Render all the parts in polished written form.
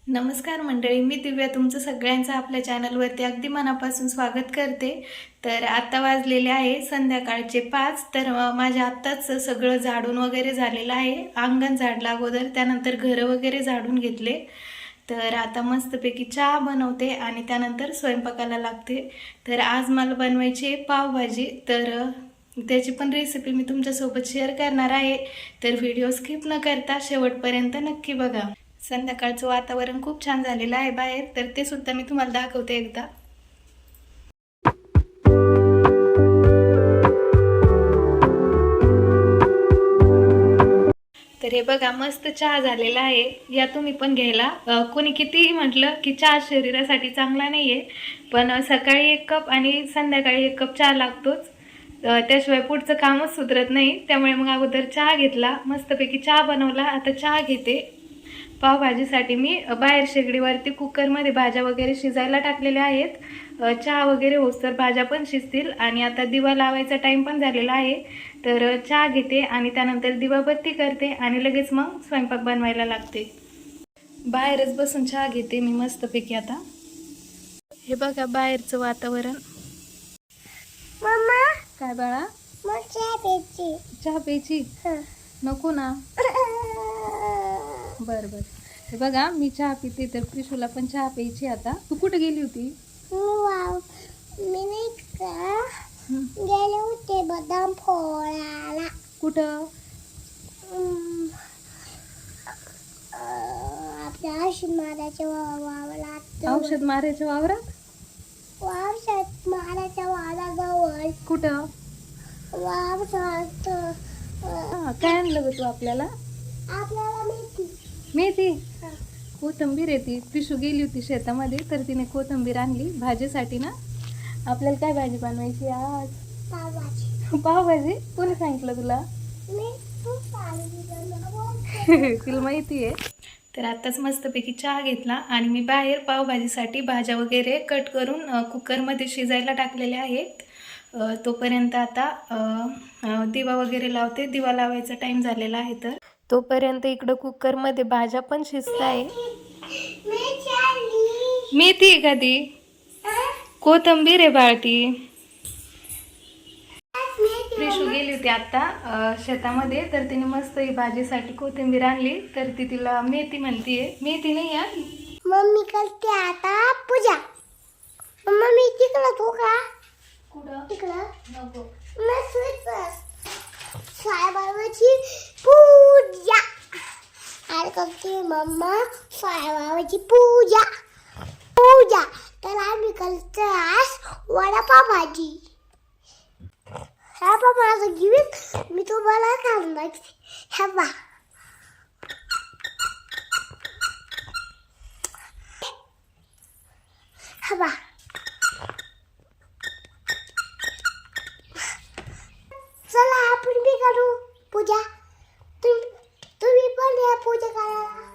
नमस्कार मंडळी, मी दिव्या तुमचं सगळ्यांचं आपल्या चॅनलवरती अगदी मनापासून स्वागत करते. तर आता वाजलेले आहे संध्याकाळचे 5. तर माझ्या आत्ताच सगळं झाडून वगैरे झालेलं आहे. अंगण झाडलं अगोदर, त्यानंतर घरं वगैरे झाडून घेतले. तर आता मस्तपैकी चहा बनवते आणि त्यानंतर स्वयंपाकाला लागते. तर आज मला बनवायची आहे पावभाजी. तर त्याची पण रेसिपी मी तुमच्यासोबत शेअर करणार आहे. तर व्हिडिओ स्किप न करता शेवटपर्यंत नक्की बघा. संध्याकाळचं वातावरण खूप छान झालेलं आहे बाहेर, तर ते सुद्धा मी तुम्हाला दाखवते एकदा. तर हे बघा, मस्त चहा झालेला आहे. या तुम्ही पण घ्यायला. कोणी कितीही म्हटलं की चहा शरीरासाठी चांगला नाहीये, पण सकाळी 1 कप आणि संध्याकाळी 1 कप चहा लागतोच. त्याशिवाय पुढचं कामच सुधरत नाही. त्यामुळे मग अगोदर चहा घेतला, मस्तपैकी चहा बनवला. आता चहा घेते. पावभाजीसाठी मी बाहेर शेगडीवरती कुकरमध्ये भाज्या वगैरे शिजायला टाकलेल्या आहेत. चहा वगैरे होस तर भाज्या पण शिजतील. आणि आता दिवा लावायचा टाईम पण झालेला आहे. तर चहा घेते आणि त्यानंतर दिवाबत्ती करते आणि लगेच मग स्वयंपाक बनवायला लागते. बाहेरच बसून चहा घेते मी मस्तपैकी. आता हे बघा बाहेरचं वातावरण. मम्मा, काय बाळा? मग चहा प्यायची. चहा प्यायची? नको ना. बरं बरं. हे बघा मी चहा पिते, तर प्रिशूला पण चहा प्यायची. आता तू कुठे गेली होती? वाव, मी नाही का गेले होते बदाम फोडायला. कुठं? आपल्या औषध मारायच्या वावरात. औषध मारायच्या वावरात? औषध मारायच्या वावराजवळ. कुठं? वावरात. काय आणलं ग तू आपल्याला? आपल्याला मेथी. मेथी? कोथिंबीर आहे ती. पिशू गेली होती शेतामध्ये, तर तिने कोथिंबीर आणली भाजीसाठी ना. आपल्याला काय भाजी बनवायची आज? पावभाजी. पावभाजी? कोणी सांगितलं तुला? मी खूप सांगितलं. तुला माहिती आहे. तर आत्ताच मस्तपैकी चहा घेतला आणि मी बाहेर पावभाजीसाठी भाज्या वगैरे कट करून कुकरमध्ये शिजायला टाकलेल्या आहेत. तोपर्यंत आता दिवा वगैरे लावते. दिवा लावायचा टाईम झालेला आहे. तर तोपर्यंत इकडं कुकरमध्ये भाज्या पण शिजत आहे. मेथी आहे का ती? कोथिंबीर आहे बाळती. प्रिशू गेली होती आता शेतामध्ये, तर तिने मस्त ही भाजीसाठी कोथिंबीर आणली. तर ती तिला मेथी म्हणतीये. मेथी नाही आहे. मम्मी करते आता पूजा. मम्मा मी तिकडं तू का? कुठं? तिकडं नको. साईबाबाची पूजा आज करते मम्मा. साईबाबाची पूजा पूजा. तर आम्ही करतो आज वडापाव भाजी. हा बा माझं गिफ्ट मी तुम्हाला सांगणार. हा बा हा बा. चला आपण बी करू पूजा. तुम्ही पण या पूजा करायला.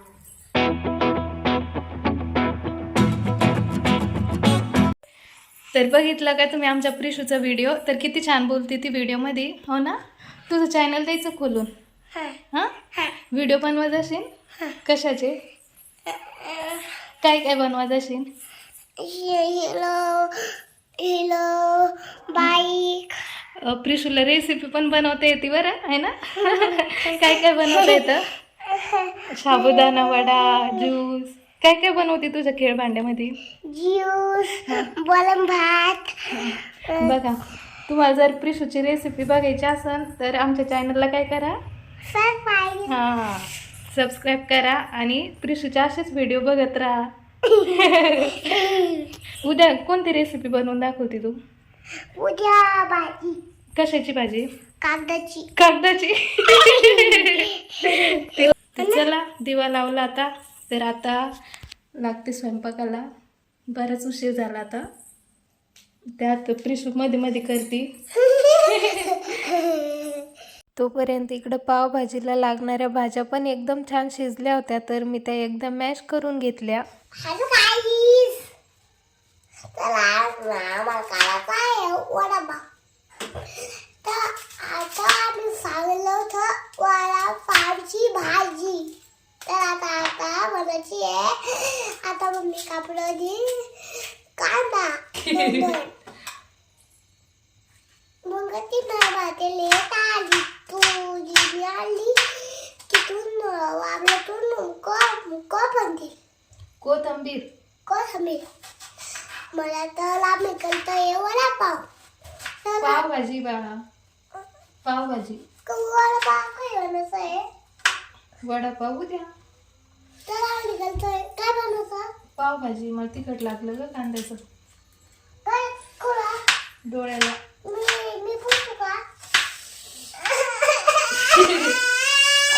तर बघितलं का तुम्ही आमच्या प्रिशूचा व्हिडिओ? तर किती छान बोलते ती व्हिडिओमध्ये, हो ना? तुझं चॅनल द्यायचं खोलून. हां, व्हिडिओ बनवत असेल? कशाचे? काय काय बनवत असेल? हिलो हिलो बाईक. प्रिशूला रेसिपी पण बनवता येते बरं, आहे ना? काय काय बनवता येतं? साबुदाणा वडा, ज्यूस, काय काय बनवते तुझ्या खेळ भांड्यामध्ये? ज्यूस, वरण भात. बघा, तुम्हाला जर प्रिशूची रेसिपी बघायची असेल तर आमच्या चॅनलला काय करा? हां, सबस्क्राईब करा आणि प्रिशूचे असेच व्हिडिओ बघत राहा. उद्या कोणती रेसिपी बनवून दाखवते तू? उद्या भाजी. कशाची भाजी? कागदाची. कागदाची. चला दिवा लावला आता. तर आता लागते स्वयंपाकाला. बराच उशीर झाला आता. त्यात प्रिशू मध्ये मध्ये करते. तोपर्यंत इकडं पावभाजीला लागणाऱ्या भाज्या पण एकदम छान शिजल्या होत्या, तर मी त्या एकदम मॅश करून घेतल्या. हॅलो गाईस. चला आम्हाला करायचा आहे वडापाव. तर आता आम्ही सांगितलं होतं वडापावची भाजी. तर आता बनायची आहे. आता मम्मी कापडाची कांदा मग ती भातेले आली तुझी आली तिथून वाबल्यातून कोथिंबीर कोथिंबीर मला तर लांब निकलता ये वडापाव पावभाजी बाळा, पावभाजी, वडापाव काय बनवत आहे वडापाव उद्या, तर लांब निकलतोय काय बनवतं पावभाजी. मला तिखट लागलं ग कांद्याचं काय कोणा डोळ्याला. मी पुसतो का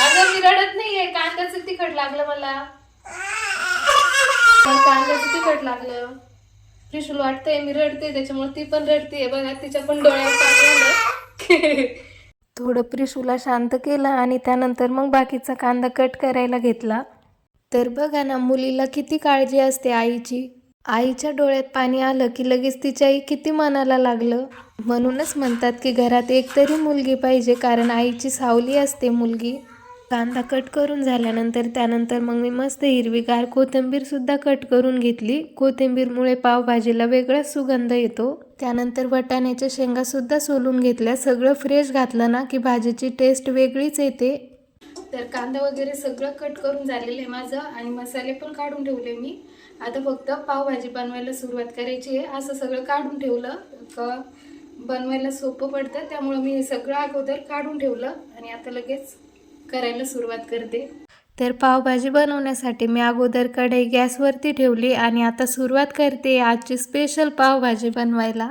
अगं मी रडत नाहीये, कांद्याचं तिखट लागलं मला कांद्याचं तिखट लागलं. त्रिशूल वाटतंय मी रडते त्याच्यामुळे ती पण रडते बघा, तिच्या पण डोळ्यात पाणी आलं. थोडं प्रिशूला शांत केलं आणि त्यानंतर मग बाकीचा कांदा कट करायला घेतला. तर बघा ना, मुलीला किती काळजी असते आईची. आईच्या डोळ्यात पाणी आलं की लगेच तिच्याही किती मनाला लागलं. म्हणूनच म्हणतात की घरात एकतरी मुलगी पाहिजे, कारण आईची सावली असते मुलगी. कांदा कट करून झाल्यानंतर त्यानंतर मग मी मस्त हिरवीगार कोथिंबीरसुद्धा कट करून घेतली. कोथिंबीरमुळे पावभाजीला वेगळाच सुगंध येतो. त्यानंतर वाटाण्याच्या शेंगासुद्धा सोलून घेतल्या. सगळं फ्रेश घातलं ना की भाजीची टेस्ट वेगळीच येते. तर कांदा वगैरे सगळं कट करून झालेलं आहे माझं आणि मसाले पण काढून ठेवले मी. आता फक्त पावभाजी बनवायला सुरुवात करायची आहे. असं सगळं काढून ठेवलं का बनवायला सोपं पडतं, त्यामुळं मी हे सगळं अगोदर काढून ठेवलं आणि आता लगेच करायला सुरुवात करते. तर पावभाजी बनवण्यासाठी मी अगोदर कढई गॅसवरती ठेवली आणि आता सुरुवात करते आजची स्पेशल पावभाजी बनवायला.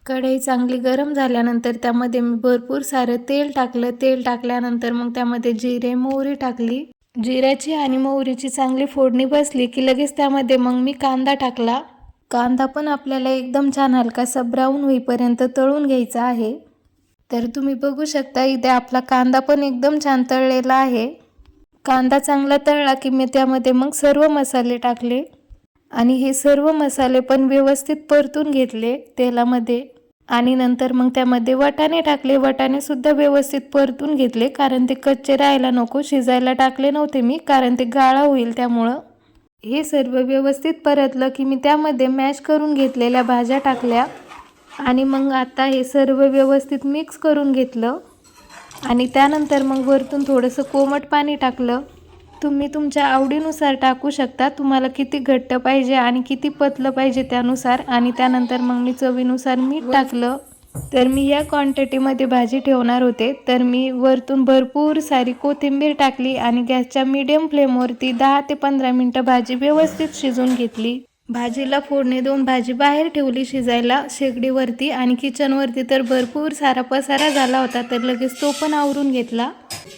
कढई चांगली गरम झाल्यानंतर त्यामध्ये मी भरपूर सारं तेल टाकलं. तेल टाकल्यानंतर मग त्यामध्ये जिरे मोहरी टाकली. जिऱ्याची आणि मोहरीची चांगली फोडणी बसली की लगेच त्यामध्ये मग मी कांदा टाकला. कांदा पण आपल्याला एकदम छान हलकासा ब्राऊन होईपर्यंत तळून घ्यायचा आहे. तर तुम्ही बघू शकता इथे आपला कांदा पण एकदम छान तळलेला आहे. कांदा चांगला तळला की मी त्यामध्ये मग सर्व मसाले टाकले आणि हे सर्व मसाले पण व्यवस्थित परतून घेतले तेलामध्ये. आणि नंतर मग त्यामध्ये वाटाणे टाकले. वाटाणे सुद्धा व्यवस्थित परतून घेतले, कारण ते कच्चे राहायला नको. शिजायला टाकले नव्हते मी, कारण ते गाळा होईल त्यामुळं. हे सर्व व्यवस्थित परतलं की मी त्यामध्ये मॅश करून घेतलेल्या भाज्या टाकल्या आणि मग आता हे सर्व व्यवस्थित मिक्स करून घेतलं आणि त्यानंतर मग वरतून थोडंसं कोमट पाणी टाकलं. तुम्ही तुमच्या आवडीनुसार टाकू शकता, तुम्हाला किती घट्ट पाहिजे आणि किती पतलं पाहिजे त्यानुसार. आणि त्यानंतर मग मी चवीनुसार मीठ टाकलं. तर मी या क्वांटिटीमध्ये भाजी ठेवणार होते, तर मी वरतून भरपूर सारी कोथिंबीर टाकली आणि गॅसच्या मीडियम फ्लेमवरती 10 ते 15 मिनटं भाजी व्यवस्थित शिजून घेतली. भाजीला फोडणी देऊन भाजी बाहेर ठेवली शिजायला शेगडीवरती आणि किचनवरती तर भरपूर सारा पसारा झाला होता, तर लगेच तो पण आवरून घेतला.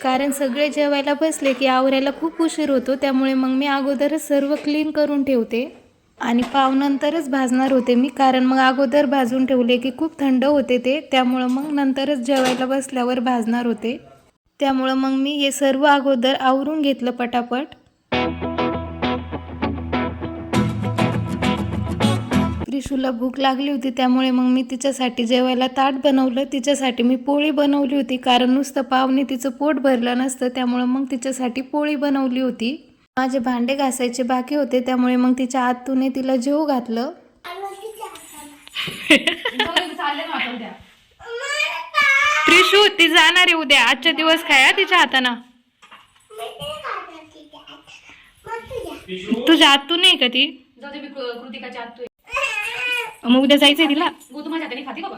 कारण सगळे जेवायला बसले की आवरायला खूप उशीर होतो, त्यामुळे मग मी अगोदरच सर्व क्लीन करून ठेवते आणि पाव नंतरच भाजणार होते मी, कारण मग अगोदर भाजून ठेवले की खूप थंड होते ते, त्यामुळं मग नंतरच जेवायला बसल्यावर भाजणार होते. त्यामुळं मग मी हे सर्व अगोदर आवरून घेतलं पटापट. प्रिशूला भूक लागली होती, त्यामुळे मग मी तिच्यासाठी जेवायला ताट बनवलं. तिच्यासाठी मी पोळी बनवली होती, कारण नुसतं पावने तिचं पोट भरलं नसतं, त्यामुळं मग तिच्यासाठी पोळी बनवली होती. माझे भांडे घासायचे बाकी होते, त्यामुळे मग तिच्या आतूने तिला जेवू घातलं. प्रिशू ती जाणार आहे उद्या, आजच्या दिवस खाया तिच्या हाताना. तुझ्या आतू नाही का ती? कृतिकाच्या आतू. मग उद्या जायचंय तिला. माझ्या हाताने खाते बाबा.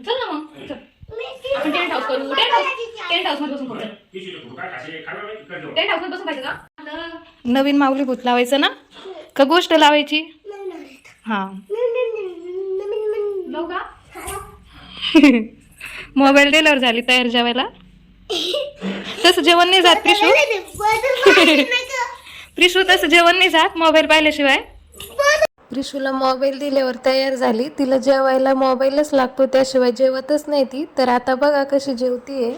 चल ना मग आपण टेंट हाऊस करू. टेंट हाऊस मध्ये बसून करू. टेंट हाऊस मध्ये बसून खायचं का? नवीन माऊली भूत लावायचं ना का गोष्ट लावायची? हा लावू का? मोबाईल दिल्यावर झाली तयार जेवायला. तसं जेवण नाही जात प्रिशू. प्रिशू तसं जेवण नाही जात मोबाईल पाहिल्याशिवाय. प्रिशूला मोबाईल दिल्यावर तयार झाली. तिला जेवायला मोबाईलच लागतो, त्याशिवाय जेवतच नाही ती. तर आता बघा कशी जेवतीये.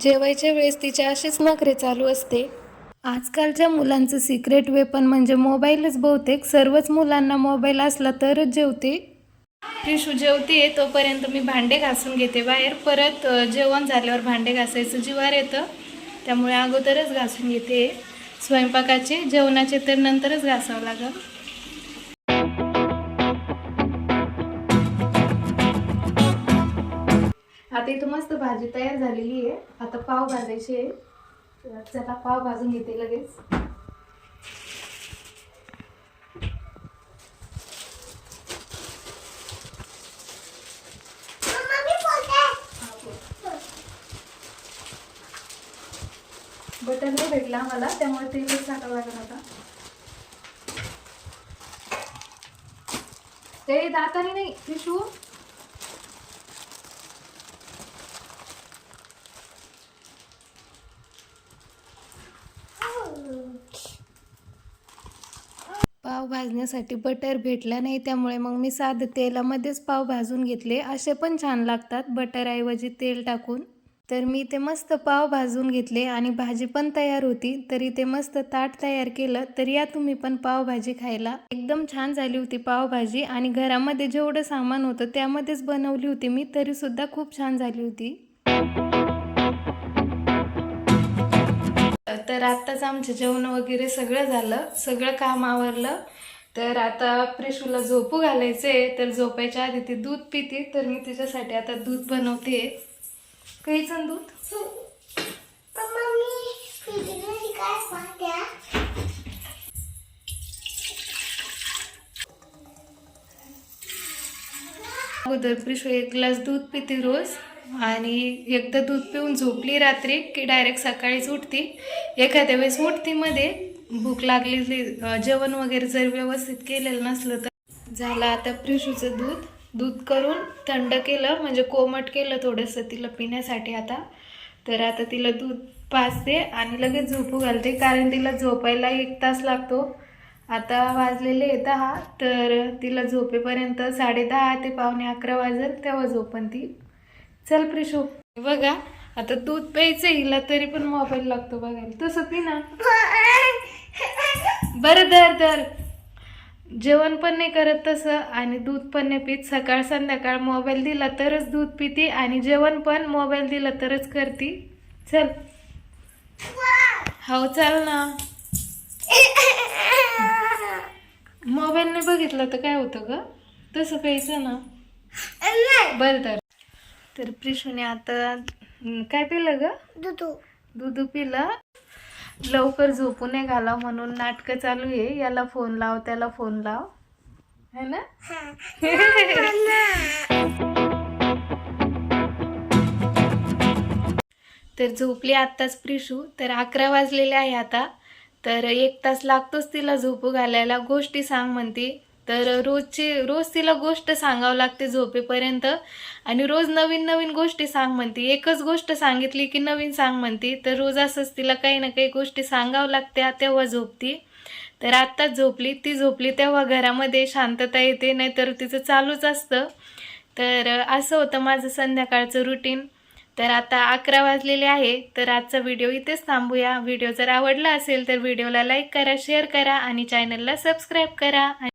जेवायच्या वेळेस तिचे असेच नखरे चालू असते. आजकालच्या मुलांचं सिक्रेट वेपन म्हणजे मोबाईलच. बहुतेक सर्वच मुलांना मोबाईल असला तरच जेवते. प्रिशू जेवतीये तोपर्यंत मी भांडे घासून घेते बाहेर. परत जेवण झाल्यावर भांडे घासायचं जीवार येतं, त्यामुळे अगोदरच घासून घेते. स्वयंपाकाचे जेवणाचे तर नंतरच घासावं लागेल. आता इथं मस्त भाजी तयार झालेली आहे. आता पाव भाजायचे आहे. तर चला पाव भाजून घेते लगेच. मम्मा मी बोलते. बटर नाही भेटला मला, त्यामुळे तेलच टाकावं लागलं आता. ते दाताने नाही पिशू. पाव भाजण्यासाठी बटर भेटला नाही, त्यामुळे मग मी साधं तेलामध्येच पाव भाजून घेतले. असे पण छान लागतात बटरऐवजी तेल टाकून. तर मी ते मस्त पाव भाजून घेतले आणि भाजी पण तयार होती. तरी ते मस्त ताट तयार केलं. तर या तुम्ही पण पावभाजी खायला. एकदम छान झाली होती पावभाजी आणि घरामध्ये जेवढं सामान होतं त्यामध्येच बनवली होती मी, तरी सुद्धा खूप छान झाली होती. तर आत्ताच आमचं जेवण वगैरे सगळं झालं, सगळं काम आवरलं. तर आता प्रिशूला झोपू घालायचे. तर झोपायच्या आधी ती दूध पिते, तर मी तिच्यासाठी आता दूध बनवते. कैचं दूध. मम्मा मी फ्रीजमध्ये काय पाहत्या. अगोदर प्रिशू 1 ग्लास दूध पिते रोज आणि एकदा दूध पिऊन झोपली रात्री की डायरेक्ट सकाळीच उठती. एखाद्या वेळेस उठती मध्ये भूक लागलेली, जेवण वगैरे जर व्यवस्थित केलेलं नसलं तर. झालं आता प्रिशूचं दूध करून थंड केलं, म्हणजे कोमट केलं थोडंसं तिला पिण्यासाठी आता. तर आता तिला दूध पाजते आणि लगेच झोपू घालते, कारण तिला झोपायला 1 तास लागतो. आता वाजलेले 10, तर तिला झोपेपर्यंत 10:30 ते 11:45 वाजेल, तेव्हा झोपन ती. चल प्रिशू. बघा आता दूध प्यायचं हिला, तरी पण मोबाईल लागतो बघायला. तसं पी ना. बरं धर. जेवण पण नाही करत तसं आणि दूध पण नाही पित. सकाळ संध्याकाळ मोबाईल दिला तरच दूध पिते आणि जेवण पण मोबाईल दिला तरच करते. चल. हो चल ना. मोबाईल नाही बघितलं तर काय होतं ग, तसं प्यायचं ना. बरं तर प्रिशूने आता काय पिलं ग. दूध पिलं. लवकर झोपू नये घाला म्हणून नाटकं चालू आहे. याला फोन लाव, त्याला फोन लाव, है ना. तर झोपली आत्ताच प्रिशू. तर 11 वाजलेले आहे आता. तर 1 तास लागतोच तिला झोपू घालायला. गोष्टी सांग म्हणते, तर रोज तिला गोष्ट सांगावं लागते झोपेपर्यंत. आणि रोज नवीन नवीन गोष्टी सांग म्हणते. एकच गोष्ट सांगितली की नवीन सांग म्हणते. तर रोज असंच तिला काही ना काही गोष्टी सांगावं लागत्या, तेव्हा झोपती. तर आत्ताच झोपली. ती झोपली तेव्हा घरामध्ये शांतता येते, नाहीतर तिचं चालूच असतं. तर असं होतं माझं संध्याकाळचं रुटीन. तर आता 11 वाजलेले आहे. तर आजचा व्हिडिओ इथेच थांबूया. व्हिडिओ जर आवडला असेल तर व्हिडिओला लाईक करा, शेअर करा आणि चॅनलला सबस्क्राईब करा.